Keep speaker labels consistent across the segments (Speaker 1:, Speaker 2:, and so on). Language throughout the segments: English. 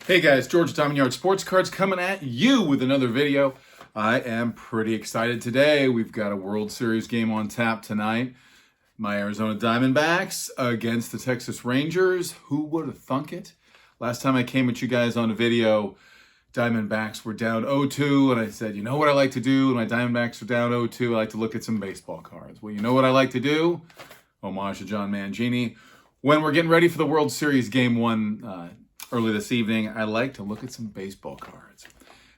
Speaker 1: Hey guys, George Diamondyard Sports Cards coming at you with another video. I am pretty excited today. We've got a World Series game on tap tonight. My Arizona Diamondbacks against the Texas Rangers. Who would have thunk it? Last time I came at you guys on a video, Diamondbacks were down 0-2, and I said, you know what I like to do when my Diamondbacks are down 0-2? I like to look at some baseball cards. Well, you know what I like to do? Homage to John Mangini. When we're getting ready for the World Series Game 1 early this evening, I like to look at some baseball cards.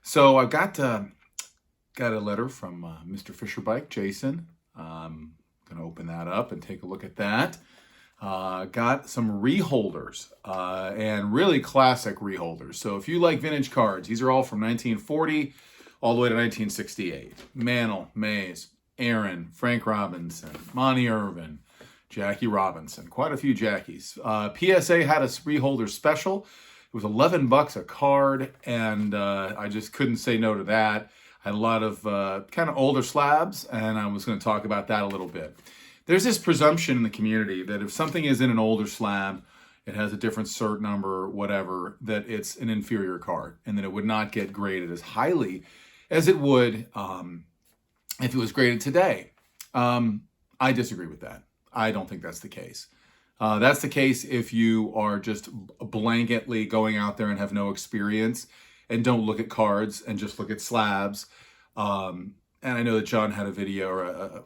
Speaker 1: So I've got a letter from Mr. Fisherbike, Jason. I'm going to open that up and take a look at that. Got some reholders, and really classic reholders. So if you like vintage cards, these are all from 1940 all the way to 1968. Mantle, Mays, Aaron, Frank Robinson, Monte Irvin, Jackie Robinson, quite a few Jackies. PSA had a reholder special. It was $11 a card, and I just couldn't say no to that. I had a lot of kind of older slabs, and I was going to talk about that a little bit. There's this presumption in the community that if something is in an older slab, it has a different cert number, whatever, that it's an inferior card, and that it would not get graded as highly as it would if it was graded today. I disagree with that. I don't think that's the case. That's the case if you are just blanketly going out there and have no experience and don't look at cards and just look at slabs. And I know that John had a video or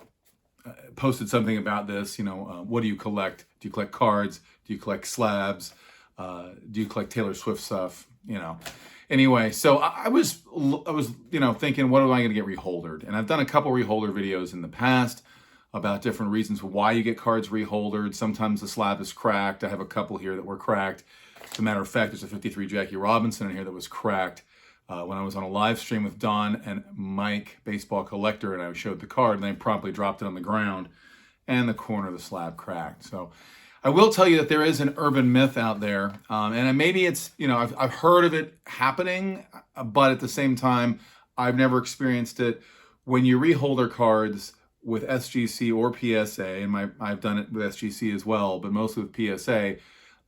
Speaker 1: posted something about this. You know, what do you collect? Do you collect cards? Do you collect slabs? Do you collect Taylor Swift stuff? You know. Anyway, so I was thinking, what am I going to get reholdered? And I've done a couple reholder videos in the past about different reasons why you get cards reholdered. Sometimes the slab is cracked. I have a couple here that were cracked. As a matter of fact, there's a 53 Jackie Robinson in here that was cracked when I was on a live stream with Don and Mike, baseball collector, and I showed the card, and they promptly dropped it on the ground, and the corner of the slab cracked. So I will tell you that there is an urban myth out there, and maybe it's, I've heard of it happening, but at the same time, I've never experienced it. When you reholder cards with SGC or PSA, and I've done it with SGC as well, but mostly with PSA,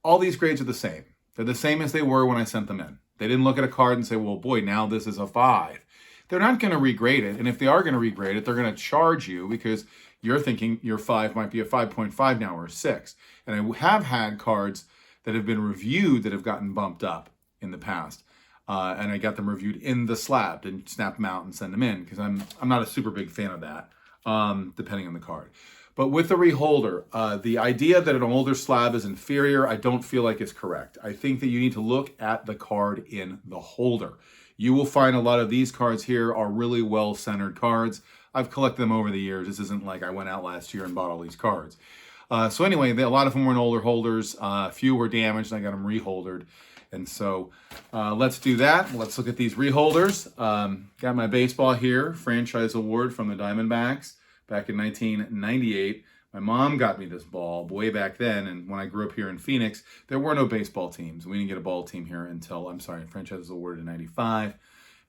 Speaker 1: all these grades are the same. They're the same as they were when I sent them in. They didn't look at a card and say, well, boy, now this is a 5. They're not going to regrade it, and if they are going to regrade it, they're going to charge you because you're thinking your 5 might be a 5.5 now or a 6. And I have had cards that have been reviewed that have gotten bumped up in the past. And I got them reviewed in the slab, didn't snap them out and send them in because I'm not a super big fan of that. Depending on the card. But with the reholder, the idea that an older slab is inferior, I don't feel like is correct. I think that you need to look at the card in the holder. You will find a lot of these cards here are really well-centered cards. I've collected them over the years. This isn't like I went out last year and bought all these cards. So anyway, a lot of them were in older holders. A few were damaged, and I got them reholdered. And so let's do that. Let's look at these reholders. Got my baseball here, franchise award from the Diamondbacks back in 1998. My mom got me this ball way back then, and when I grew up here in Phoenix, there were no baseball teams. We didn't get a ball team here until, franchise was awarded in 95.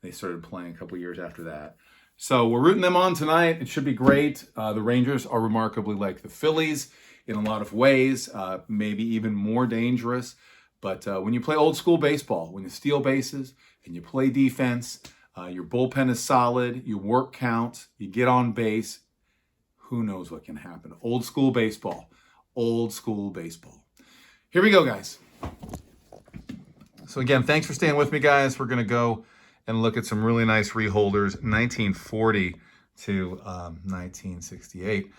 Speaker 1: They started playing a couple years after that. So we're rooting them on tonight. It should be great. The Rangers are remarkably like the Phillies in a lot of ways, maybe even more dangerous. But when you play old school baseball, when you steal bases and you play defense, your bullpen is solid, you work counts, you get on base, who knows what can happen. Old school baseball. Old school baseball. Here we go, guys. So again, thanks for staying with me, guys. We're going to go and look at some really nice reholders, 1940 to 1968.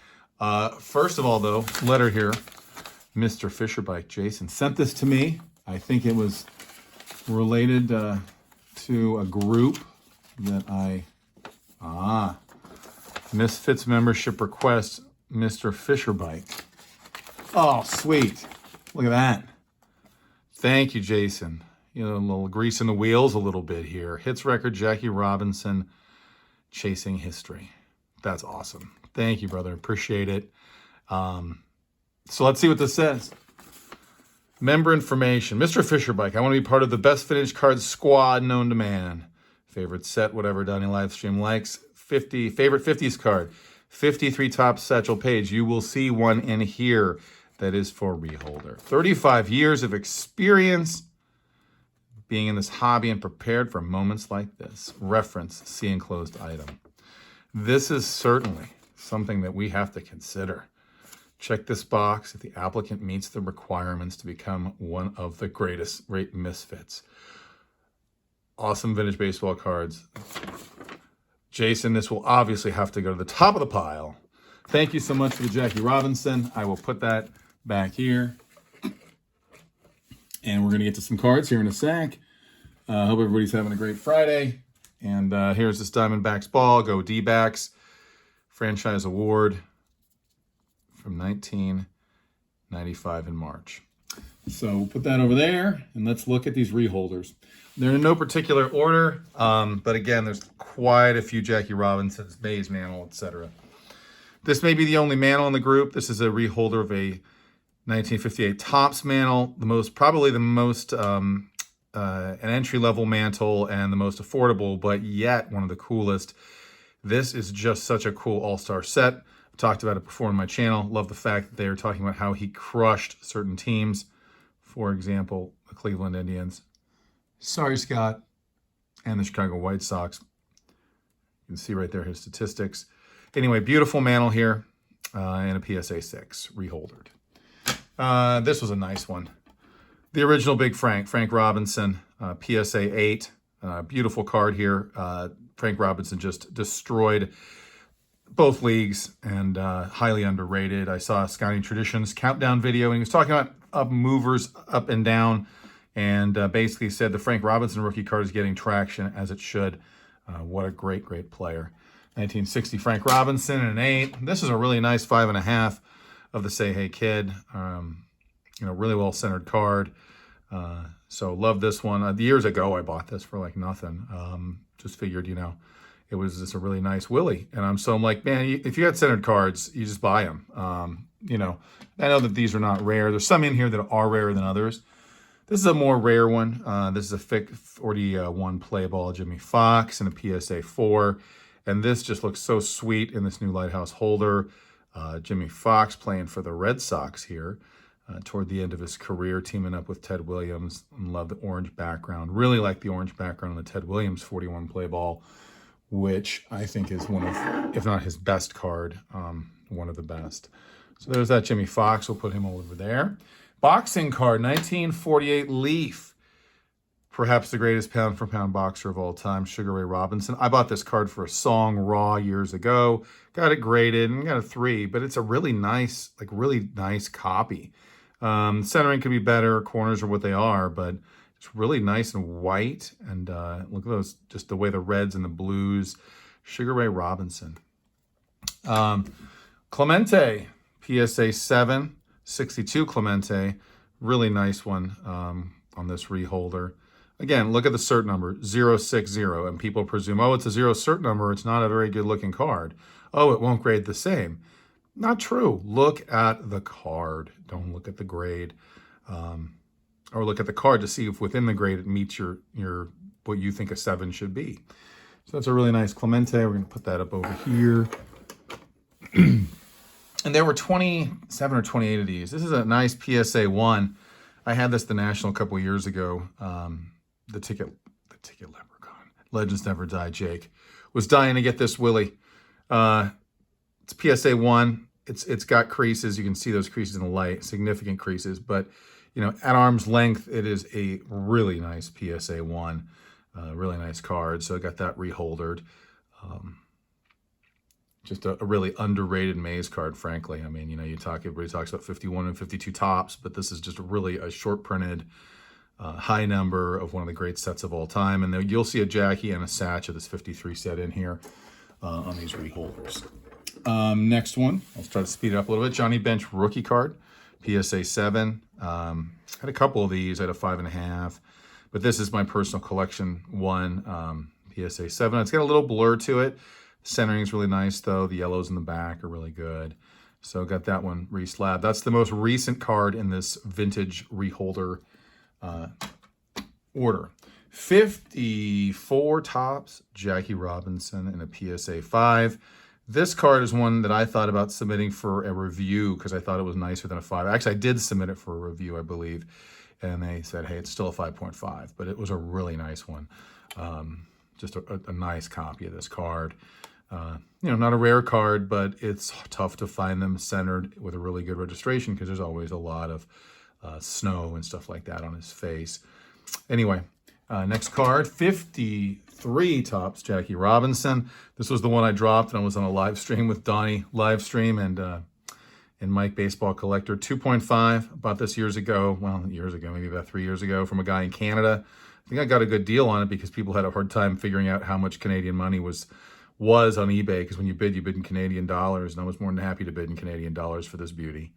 Speaker 1: First of all, though, letter here. Mr. Fisherbike, Jason, sent this to me. I think it was related to a group that Misfits membership request, Mr. Fisherbike. Oh, sweet. Look at that. Thank you, Jason. A little grease in the wheels a little bit here. Hits record, Jackie Robinson, chasing history. That's awesome. Thank you, brother. Appreciate it. So let's see what this says. Member information. Mr. Fisherbike, I want to be part of the best vintage cards squad known to man. Favorite set, whatever Donnie Livestream likes. Favorite 50s card. 53 top satchel page. You will see one in here that is for reholder. 35 years of experience. being in this hobby and prepared for moments like this. Reference, see enclosed item. This is certainly something that we have to consider. Check this box if the applicant meets the requirements to become one of the greatest great misfits. Awesome vintage baseball cards. Jason, this will obviously have to go to the top of the pile. Thank you so much for the Jackie Robinson. I will put that back here. And we're going to get to some cards here in a sec. Hope everybody's having a great Friday. And here's this Diamondbacks ball, Go D-backs, franchise award from 1995 in March. So we'll put that over there, and let's look at these reholders. They're in no particular order, but again, there's quite a few Jackie Robinsons, Mays, Mantle, etc. This may be the only Mantle in the group. This is a reholder of a 1958 Topps Mantle, probably the most an entry-level Mantle and the most affordable, but yet one of the coolest. This is just such a cool all-star set. I've talked about it before on my channel. Love the fact that they are talking about how he crushed certain teams. For example, the Cleveland Indians. Sorry, Scott. And the Chicago White Sox. You can see right there his statistics. Anyway, beautiful Mantle here and a PSA 6 reholdered. This was a nice one. The original Big Frank Robinson, PSA 8. Beautiful card here. Frank Robinson just destroyed both leagues and highly underrated. I saw Scouting Traditions countdown video, and he was talking about up movers up and down, and basically said the Frank Robinson rookie card is getting traction as it should. What a great, great player. 1960 Frank Robinson and an 8. This is a really nice 5.5 of the Say Hey Kid. Really well centered card. So love this one. Years ago, I bought this for like nothing. Just figured, it was just a really nice Willie. And I'm like, man, if you had centered cards, you just buy them. I know that these are not rare. There's some in here that are rarer than others. This is a more rare one. This is a 41 play ball Jimmy Foxx and a PSA 4. And this just looks so sweet in this new Lighthouse holder. Jimmy Foxx playing for the Red Sox here toward the end of his career, teaming up with Ted Williams. And love the orange background. Really like the orange background on the Ted Williams 41 play ball, which I think is one of, if not his best card, one of the best. So there's that Jimmy Foxx. We'll put him over there. Boxing card, 1948 Leaf. Perhaps the greatest pound-for-pound boxer of all time, Sugar Ray Robinson. I bought this card for a Song Raw years ago. Got it graded and got a 3, but it's a really nice, copy. Centering could be better. Corners are what they are, but it's really nice and white. And look at those, just the way the reds and the blues. Sugar Ray Robinson. Clemente, PSA 7, 62 Clemente. Really nice one on this reholder. Again, look at the cert number, 060, and people presume, oh, it's a 0 cert number. It's not a very good-looking card. Oh, it won't grade the same. Not true. Look at the card. Don't look at the grade. Or look at the card to see if within the grade it meets your what you think a 7 should be. So that's a really nice Clemente. We're going to put that up over here. And there were 27 or 28 of these. This is a nice PSA 1. I had this at the National a couple of years ago. The ticket leprechaun. Legends Never Die, Jake. Was dying to get this Willie. It's PSA 1. It's got creases. You can see those creases in the light, significant creases. But, at arm's length, it is a really nice PSA 1. Really nice card. So I got that reholdered. Just a really underrated Mays card, frankly. I mean, everybody talks about 51 and 52 Topps, but this is just really a short printed, high number of one of the great sets of all time. And you'll see a Jackie and a Satch of this 53 set in here on these reholders. Next one, I'll try to speed it up a little bit. Johnny Bench rookie card, PSA 7. Had a couple of these. I had a 5.5, but this is my personal collection one, PSA 7. It's got a little blur to it. Centering is really nice, though. The yellows in the back are really good. So got that one re-slabbed. That's the most recent card in this vintage reholder order. 54 Topps, Jackie Robinson, and a PSA 5. This card is one that I thought about submitting for a review because I thought it was nicer than a 5. Actually, I did submit it for a review, I believe. and they said, hey, it's still a 5.5, but it was a really nice one. Just a nice copy of this card. Not a rare card, but it's tough to find them centered with a really good registration because there's always a lot of snow and stuff like that on his face. Anyway, next card, 53 Topps Jackie Robinson. This was the one I dropped, and I was on a live stream with Donnie live stream and Mike Baseball Collector. 2.5. Bought this years ago. Well, years ago, maybe about 3 years ago, from a guy in Canada. I think I got a good deal on it because people had a hard time figuring out how much Canadian money was on eBay, because when you bid in Canadian dollars, and I was more than happy to bid in Canadian dollars for this beauty.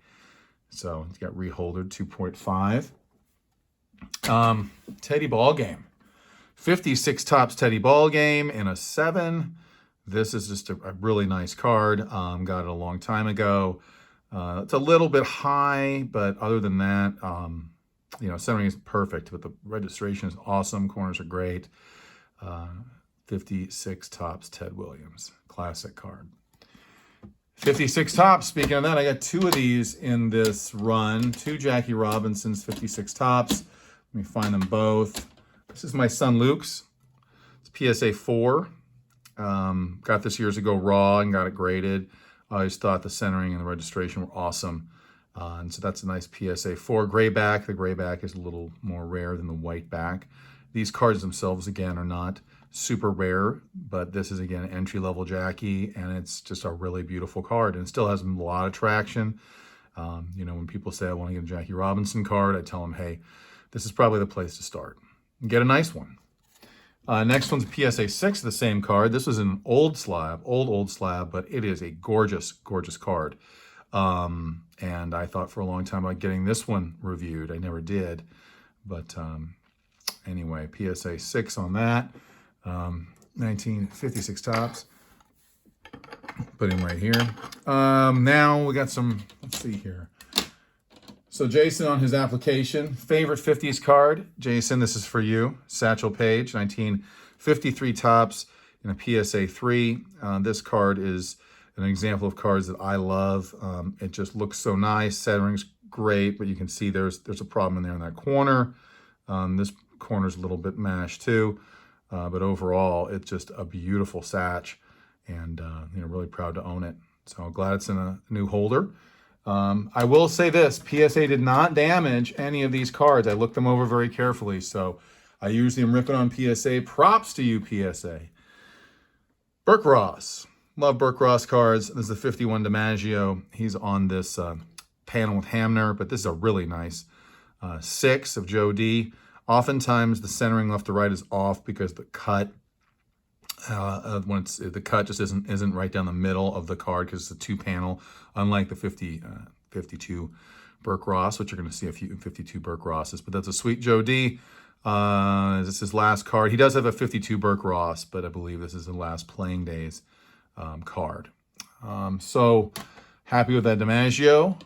Speaker 1: So it's got Reholder 2.5. Teddy Ball Game. 56 Topps Teddy Ball Game in a 7. This is just a really nice card. Got it a long time ago. It's a little bit high, but other than that, centering is perfect, but the registration is awesome. Corners are great. 56 Topps Ted Williams. Classic card. 56 Topps. Speaking of that, I got 2 of these in this run. 2 Jackie Robinsons, 56 Topps. Let me find them both. This is my son Luke's. It's PSA 4. Got this years ago raw and got it graded. I always thought the centering and the registration were awesome. And so that's a nice PSA 4 gray back. The gray back is a little more rare than the white back. These cards themselves, again, are not super rare, but this is, again, an entry-level Jackie, and it's just a really beautiful card, and it still has a lot of traction. When people say, I want to get a Jackie Robinson card, I tell them, hey, this is probably the place to start. Get a nice one. Next one's a PSA 6, the same card. This was an old slab, old slab, but it is a gorgeous, gorgeous card. And I thought for a long time about getting this one reviewed. I never did. But anyway, PSA 6 on that. 1956 Topps. Put him right here. Now we got some, let's see here. So Jason on his application, favorite 50s card. Jason, this is for you. Satchel Paige, 1953 Topps in a PSA 3. This card is an example of cards that I love. It just looks so nice. Centering's great, but you can see there's a problem in there in that corner. This corner's a little bit mashed too. But overall, it's just a beautiful Satch, and really proud to own it. So glad it's in a new holder. I will say this, PSA did not damage any of these cards. I looked them over very carefully, so I usually am ripping on PSA. Props to you, PSA. Berk Ross. Love Berk Ross cards. This is the 51 DiMaggio. He's on this panel with Hamner, but this is a really nice 6 of Joe D. Oftentimes, the centering left to right is off because the cut, the cut just isn't right down the middle of the card because it's a 2-panel, unlike the 52 Berk Ross, which you're going to see a few 52 Berk Rosses. But that's a sweet Joe D. This is his last card. He does have a 52 Berk Ross, but I believe this is the last playing days card. So happy with that DiMaggio,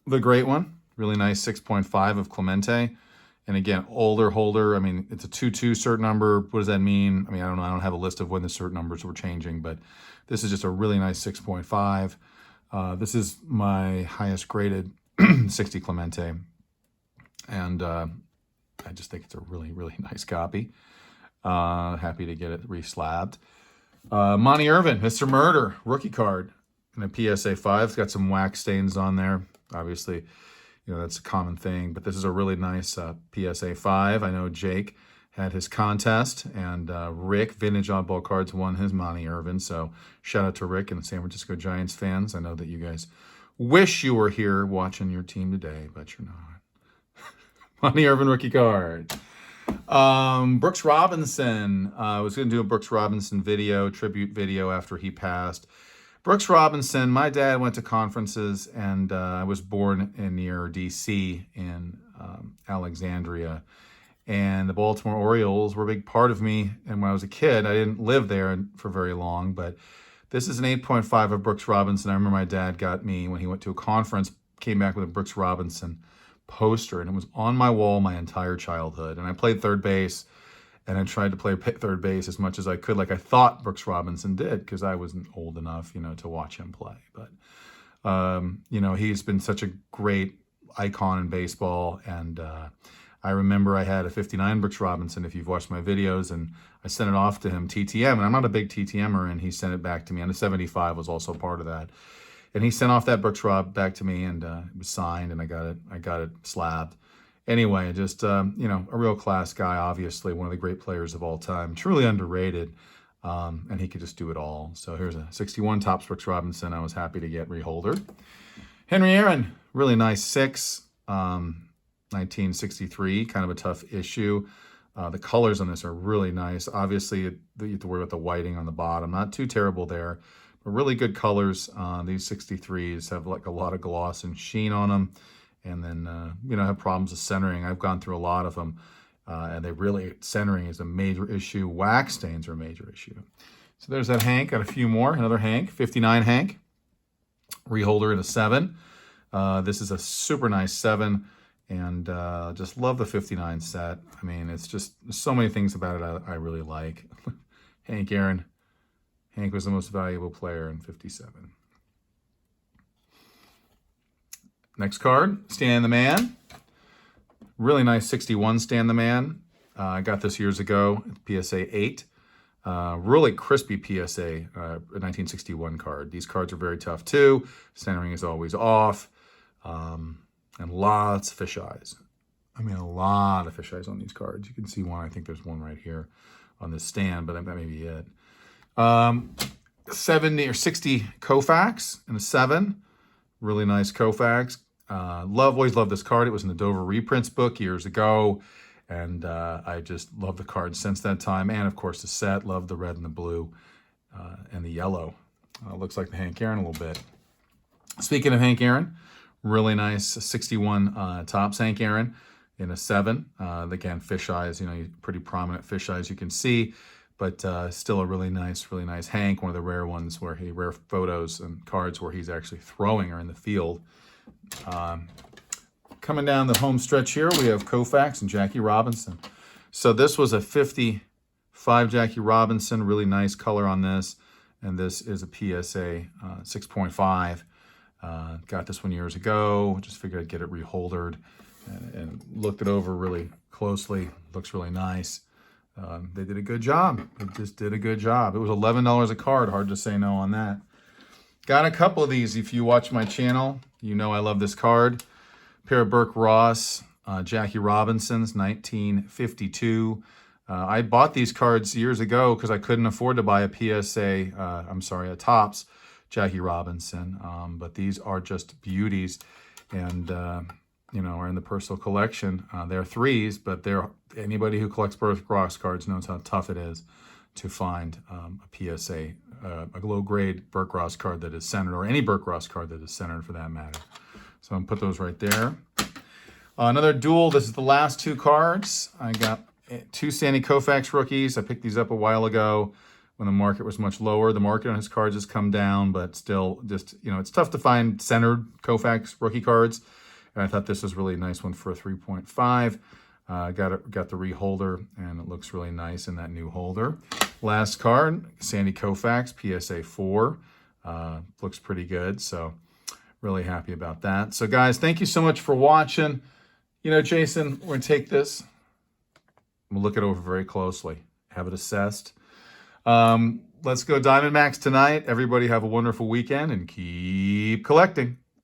Speaker 1: the great one. Really nice 6.5 of Clemente. And again, older holder. I mean, it's a 2-2 cert number. What does that mean? I mean, I don't know. I don't have a list of when the cert numbers were changing, but this is just a really nice 6.5. This is my highest graded 60 Clemente. And I just think it's a really, really nice copy. Happy to get it reslabbed. Monte Irvin, Mr. Murder, rookie card in a PSA 5. It's got some wax stains on there. Obviously, that's a common thing, but this is a really nice PSA 5. I know Jake had his contest, and Rick, Vintage Oddball Cards, won his Monte Irvin. So shout out to Rick and the San Francisco Giants fans. I know that you guys wish you were here watching your team today, but you're not. Monte Irvin rookie card. Brooks Robinson. I was going to do a Brooks Robinson video, tribute video after he passed. Brooks Robinson, my dad went to conferences, and I was born near D.C. in Alexandria. And the Baltimore Orioles were a big part of me. And when I was a kid, I didn't live there for very long, but this is an 8.5 of Brooks Robinson. I remember my dad got me, when he went to a conference, came back with a Brooks Robinson poster, and it was on my wall my entire childhood. And I played third base, and I tried to play third base as much as I could, like I thought Brooks Robinson did, because I wasn't old enough, to watch him play. But, he's been such a great icon in baseball. And I remember I had a 59 Brooks Robinson, if you've watched my videos, and I sent it off to him, TTM, and I'm not a big TTMer, and he sent it back to me. And the 75 was also part of that. And he sent off that Brooks Rob back to me, and it was signed, and I got it slabbed. Anyway, just, you know, a real class guy, obviously, one of the great players of all time, truly underrated, and he could just do it all. So here's a 61 Topps Brooks Robinson. I was happy to get Reholder. Henry Aaron, really nice 6, 1963, kind of a tough issue. The colors on this are really nice. Obviously, you have to worry about the whiting on the bottom. Not too terrible there, but really good colors. These 63s have like a lot of gloss and sheen on them, and then you know, have problems with centering. I've gone through a lot of them, and they really, centering is a major issue. Wax stains are a major issue. So there's that Hank. Got a few more. Another Hank, 59 Hank. Reholder in a 7. This is a super nice 7, and just love the 59 set. I mean, it's just so many things about it I really like. Hank Aaron. Hank was the most valuable player in 57. Next card, Stan the Man. Really nice 61 Stan the Man. I got this years ago, PSA 8. Really crispy PSA, 1961 card. These cards are very tough too. Centering is always off. And lots of fisheyes. I mean, a lot of fisheyes on these cards. You can see one. I think there's one right here on this stand, but that may be it. 70 or 60 Koufax in a 7. Really nice Koufax. Always loved this card. It was in the Dover reprints book years ago. And I just love the card since that time. And, of course, the set. Love the red and the blue and the yellow. Looks like the Hank Aaron a little bit. Speaking of Hank Aaron, really nice 61 Topps Hank Aaron in a 7. Again, fisheyes, you know, pretty prominent fisheyes you can see. But still a really nice Hank. One of the rare ones where rare photos and cards where he's actually throwing or in the field. Coming down the home stretch here, we have Koufax and Jackie Robinson. So this was a 55 Jackie Robinson, really nice color on this. And this is a PSA 6.5. Got this one years ago. Just figured I'd get it reholdered and looked it over really closely. Looks really nice. They did a good job. They just did a good job. It was $11 a card. Hard to say no on that. Got a couple of these. If you watch my channel, you know I love this card. Pair of Berk Ross, Jackie Robinsons, 1952. I bought these cards years ago because I couldn't afford to buy a a Topps Jackie Robinson. But these are just beauties, and you know, are in the personal collection. They're 3s, but anybody who collects Berk Ross cards knows how tough it is to find a PSA, a low-grade Berk Ross card that is centered, or any Berk Ross card that is centered for that matter. So I'm going to put those right there. Another duel. This is the last 2 cards. I got 2 Sandy Koufax rookies. I picked these up a while ago when the market was much lower. The market on his cards has come down, but still, just, you know, it's tough to find centered Koufax rookie cards. And I thought this was a really nice one for a 3.5. Got the reholder, and it looks really nice in that new holder. Last card, Sandy Koufax, PSA 4. Looks pretty good, so really happy about that. So, guys, thank you so much for watching. You know, Jason, we're going to take this. We'll look it over very closely, have it assessed. Let's go Diamondbacks tonight. Everybody have a wonderful weekend and keep collecting.